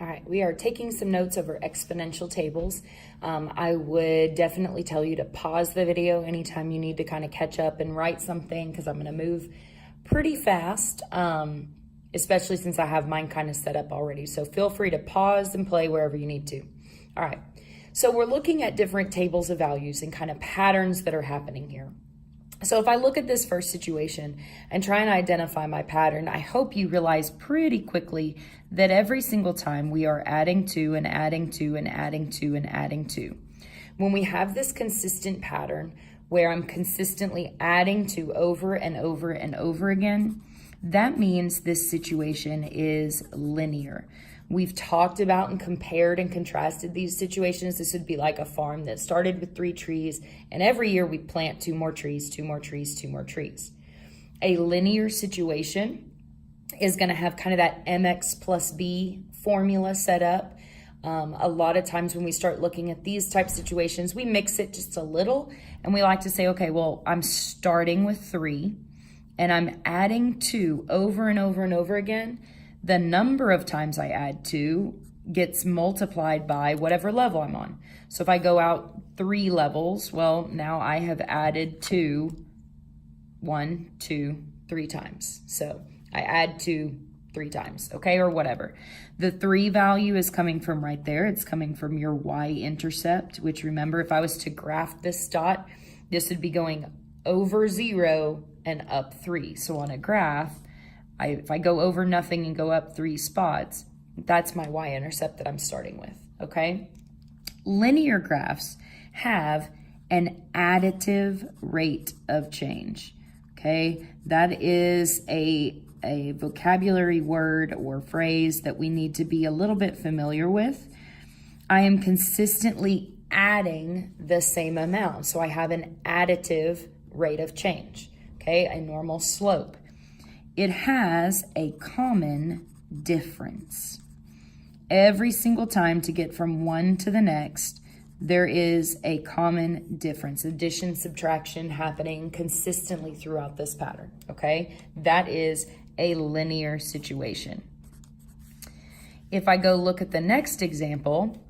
All right, we are taking some notes over exponential tables. I would definitely tell you to pause the video anytime you need to kind of catch up and write something, because I'm going to move pretty fast, especially since I have mine kind of set up already. So feel free to pause and play wherever you need to. All right, so we're looking at different tables of values and kind of patterns that are happening here. So if I look at this first situation and try and identify my pattern, I hope you realize pretty quickly that every single time we are adding 2 and adding 2 and adding 2 and adding 2. When we have this consistent pattern where I'm consistently adding 2 over and over and over again, that means this situation is linear. We've talked about and compared and contrasted these situations. This would be like a farm that started with 3 trees, and every year we plant 2 more trees, 2 more trees, 2 more trees. A linear situation is going to have kind of that mx plus b formula set up. A lot of times when we start looking at these type of situations, we mix it just a little, and we like to say, okay, well, I'm starting with 3, and I'm adding 2 over and over and over again. The number of times I add 2 gets multiplied by whatever level I'm on. So if I go out 3 levels, well, now I have added 2, 1, 2, 3 times. So I add 2 3 times, okay, or whatever. The 3 value is coming from right there. It's coming from your y-intercept, which, remember, if I was to graph this dot, this would be going over 0 and up 3. So on a graph, if I go over nothing and go up 3 spots, that's my y-intercept that I'm starting with, okay? Linear graphs have an additive rate of change, okay? That is a vocabulary word or phrase that we need to be a little bit familiar with. I am consistently adding the same amount, so I have an additive rate of change, okay? A normal slope. It has a common difference. Every single time to get from one to the next, there is a common difference. Addition, subtraction happening consistently throughout this pattern, okay? That is a linear situation. If I go look at the next example,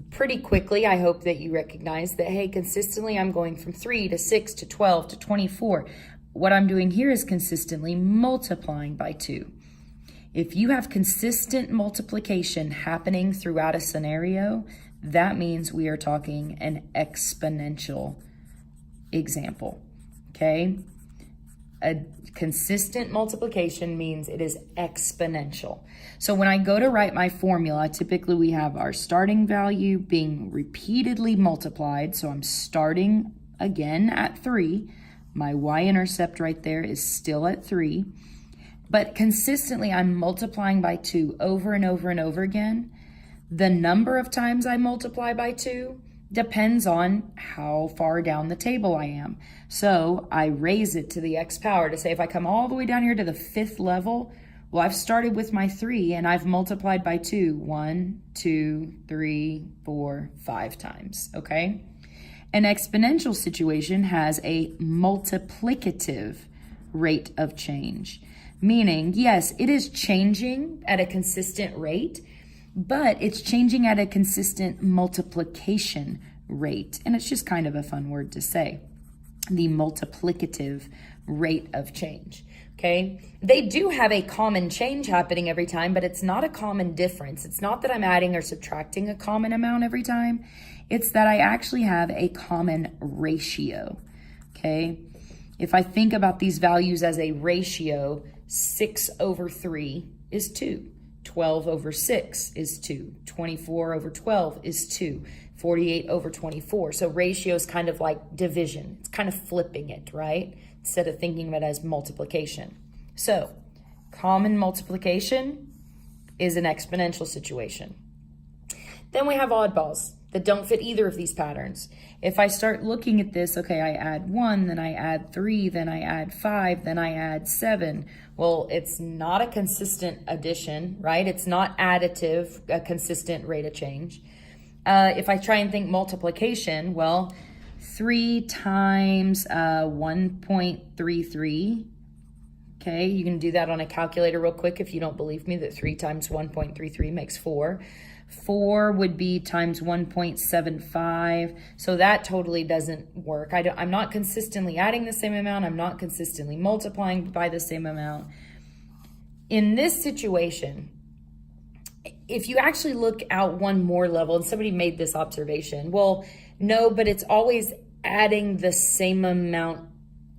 pretty quickly, I hope that you recognize that, hey, consistently I'm going from 3 to 6 to 12 to 24. What I'm doing here is consistently multiplying by 2. If you have consistent multiplication happening throughout a scenario, that means we are talking an exponential example, okay? A consistent multiplication means it is exponential. So when I go to write my formula, typically we have our starting value being repeatedly multiplied. So I'm starting again at 3. My y-intercept right there is still at 3, but consistently I'm multiplying by 2 over and over and over again. The number of times I multiply by 2 depends on how far down the table I am. So I raise it to the x power to say if I come all the way down here to the 5th level, well, I've started with my 3 and I've multiplied by 2, 1, 2, 3, 4, 5 times, okay? An exponential situation has a multiplicative rate of change, meaning, yes, it is changing at a consistent rate, but it's changing at a consistent multiplication rate. And it's just kind of a fun word to say, the multiplicative rate of change, okay? They do have a common change happening every time, but it's not a common difference. It's not that I'm adding or subtracting a common amount every time. It's that I actually have a common ratio, okay? If I think about these values as a ratio, 6 over 3 is 2. 12 over 6 is 2. 24 over 12 is 2. 48 over 24. So ratio is kind of like division. It's kind of flipping it, right? Instead of thinking of it as multiplication. So common multiplication is an exponential situation. Then we have oddballs that don't fit either of these patterns. If I start looking at this, okay, I add 1, then I add 3, then I add 5, then I add 7. Well, it's not a consistent addition, right? It's not additive, a consistent rate of change. If I try and think multiplication, well, 3 times 1.33 Okay, you can do that on a calculator real quick if you don't believe me that 3 times 1.33 makes 4. 4 would be times 1.75. So that totally doesn't work. I'm not consistently adding the same amount. I'm not consistently multiplying by the same amount. In this situation, if you actually look out one more level, and somebody made this observation, well, no, but it's always adding the same amount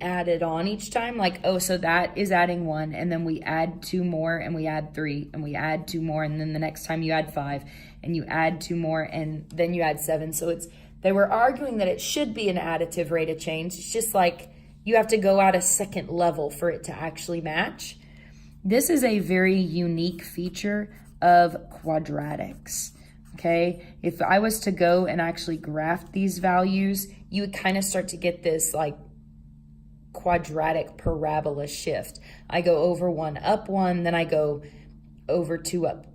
added on each time. Like, oh, so that is adding 1, and then we add 2 more, and we add 3, and we add 2 more, and then the next time you add 5, and you add 2 more, and then you add 7. So they were arguing that it should be an additive rate of change. It's just like you have to go out a second level for it to actually match. This is a very unique feature of quadratics. Okay, if I was to go and actually graph these values, you would kind of start to get this like quadratic parabola shift. I go over 1 up 1, then I go over 2 up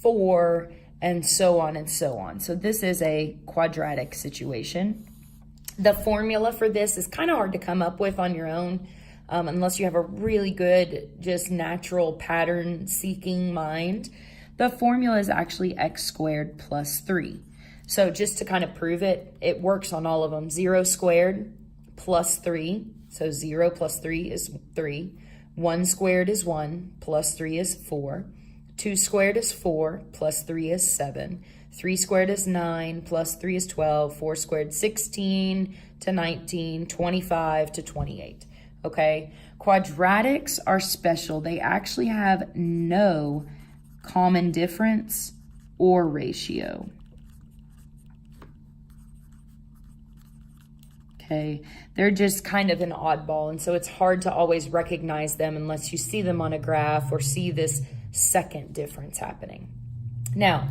4, and so on and so on. So this is a quadratic situation. The formula for this is kind of hard to come up with on your own, unless you have a really good, just natural pattern seeking mind. The formula is actually x squared plus 3. So just to kind of prove it, it works on all of them. 0 squared plus 3. So 0 plus 3 is 3. 1 squared is 1, plus 3 is 4. 2 squared is 4, plus 3 is 7. 3 squared is 9, plus 3 is 12. 4 squared, 16 to 19, 25 to 28. Okay, quadratics are special. They actually have no common difference or ratio. Okay, they're just kind of an oddball, and so it's hard to always recognize them unless you see them on a graph or see this second difference happening. Now,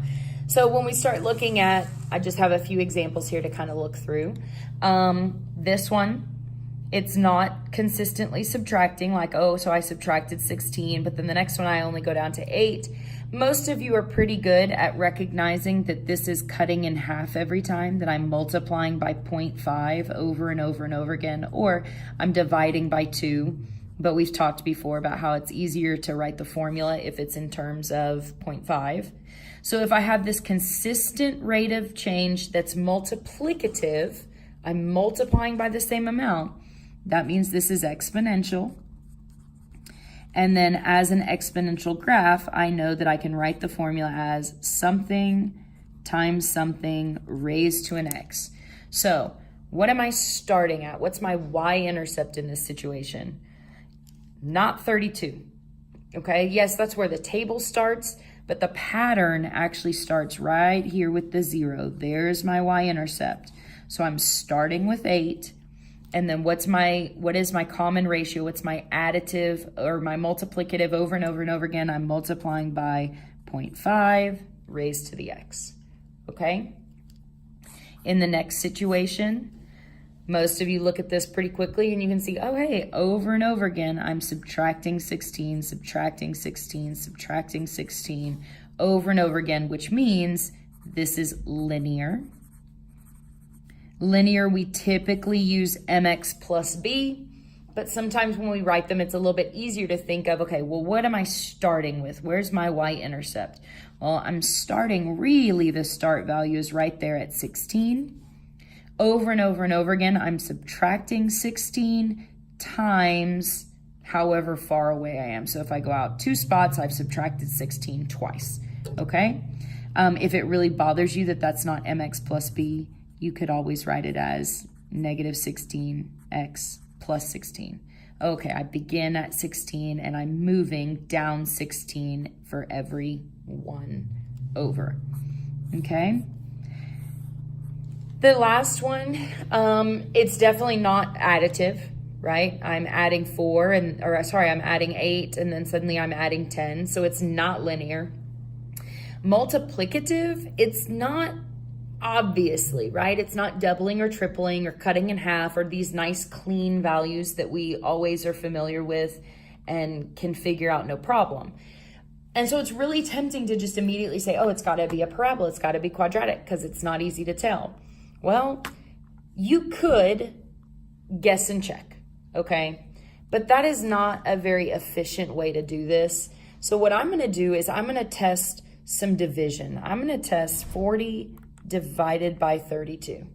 so when we start looking at, I just have a few examples here to kind of look through. This one, it's not consistently subtracting, like, oh, so I subtracted 16, but then the next one I only go down to 8. Most of you are pretty good at recognizing that this is cutting in half every time, that I'm multiplying by 0.5 over and over and over again, or I'm dividing by 2. But we've talked before about how it's easier to write the formula if it's in terms of 0.5. So if I have this consistent rate of change that's multiplicative, I'm multiplying by the same amount, that means this is exponential. And then as an exponential graph, I know that I can write the formula as something times something raised to an x. So what am I starting at? What's my y-intercept in this situation? Not 32. Okay, yes, that's where the table starts, but the pattern actually starts right here with the 0. There's my y-intercept. So I'm starting with 8. And then what is my common ratio? What's my additive or my multiplicative over and over and over again? I'm multiplying by 0.5 raised to the x, okay? In the next situation, most of you look at this pretty quickly and you can see, oh, hey, over and over again, I'm subtracting 16, subtracting 16, subtracting 16 over and over again, which means this is linear. Linear, we typically use mx plus b, but sometimes when we write them, it's a little bit easier to think of, okay, well, what am I starting with? Where's my y-intercept? Well, I'm starting, really the start value is right there at 16. Over and over and over again, I'm subtracting 16 times however far away I am. So if I go out 2 spots, I've subtracted 16 twice, okay? If it really bothers you that that's not mx plus b, you could always write it as negative 16x plus 16. Okay, I begin at 16 and I'm moving down 16 for every 1 over, okay? The last one, it's definitely not additive, right? I'm adding 4, I'm adding 8, and then suddenly I'm adding 10, so it's not linear. Multiplicative, it's not obviously, right? It's not doubling or tripling or cutting in half or these nice clean values that we always are familiar with and can figure out no problem. And so it's really tempting to just immediately say, oh, it's got to be a parabola, it's got to be quadratic, because it's not easy to tell. Well, you could guess and check, okay? but that is not a very efficient way to do this. So what I'm gonna do is I'm gonna test some division. I'm gonna test 40 divided by 32.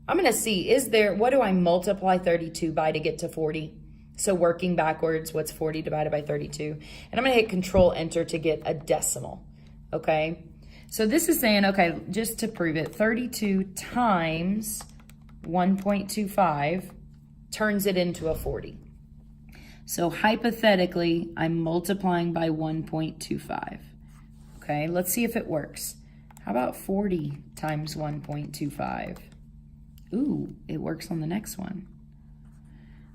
I'm gonna see, what do I multiply 32 by to get to 40? So working backwards, what's 40 divided by 32? And I'm gonna hit Control Enter to get a decimal, okay? So this is saying, okay, just to prove it, 32 times 1.25 turns it into a 40. So hypothetically, I'm multiplying by 1.25. Okay, let's see if it works. How about 40 times 1.25? Ooh, it works on the next one.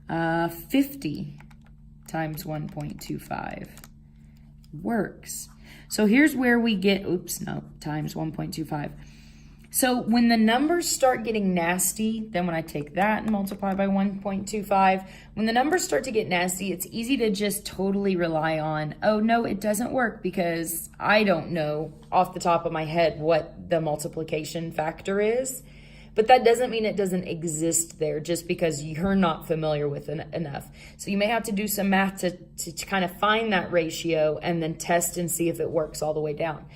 50 times 1.25 works. So here's where we get, times 1.25. So when the numbers start getting nasty, then when I take that and multiply by 1.25, when the numbers start to get nasty, it's easy to just totally rely on, oh no, it doesn't work because I don't know off the top of my head what the multiplication factor is. But that doesn't mean it doesn't exist there just because you're not familiar with it enough. So you may have to do some math to kind of find that ratio and then test and see if it works all the way down.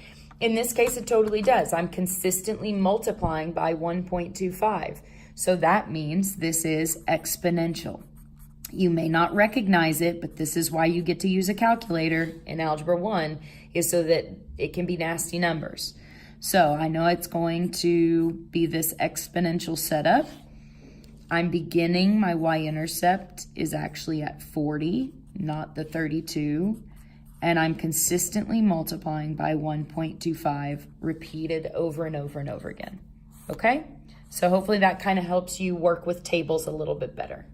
In this case, it totally does. I'm consistently multiplying by 1.25. So that means this is exponential. You may not recognize it, but this is why you get to use a calculator in Algebra 1, is so that it can be nasty numbers. So I know it's going to be this exponential setup. I'm beginning, my y-intercept is actually at 40, not the 32. And I'm consistently multiplying by 1.25, repeated over and over and over again. Okay? So hopefully that kind of helps you work with tables a little bit better.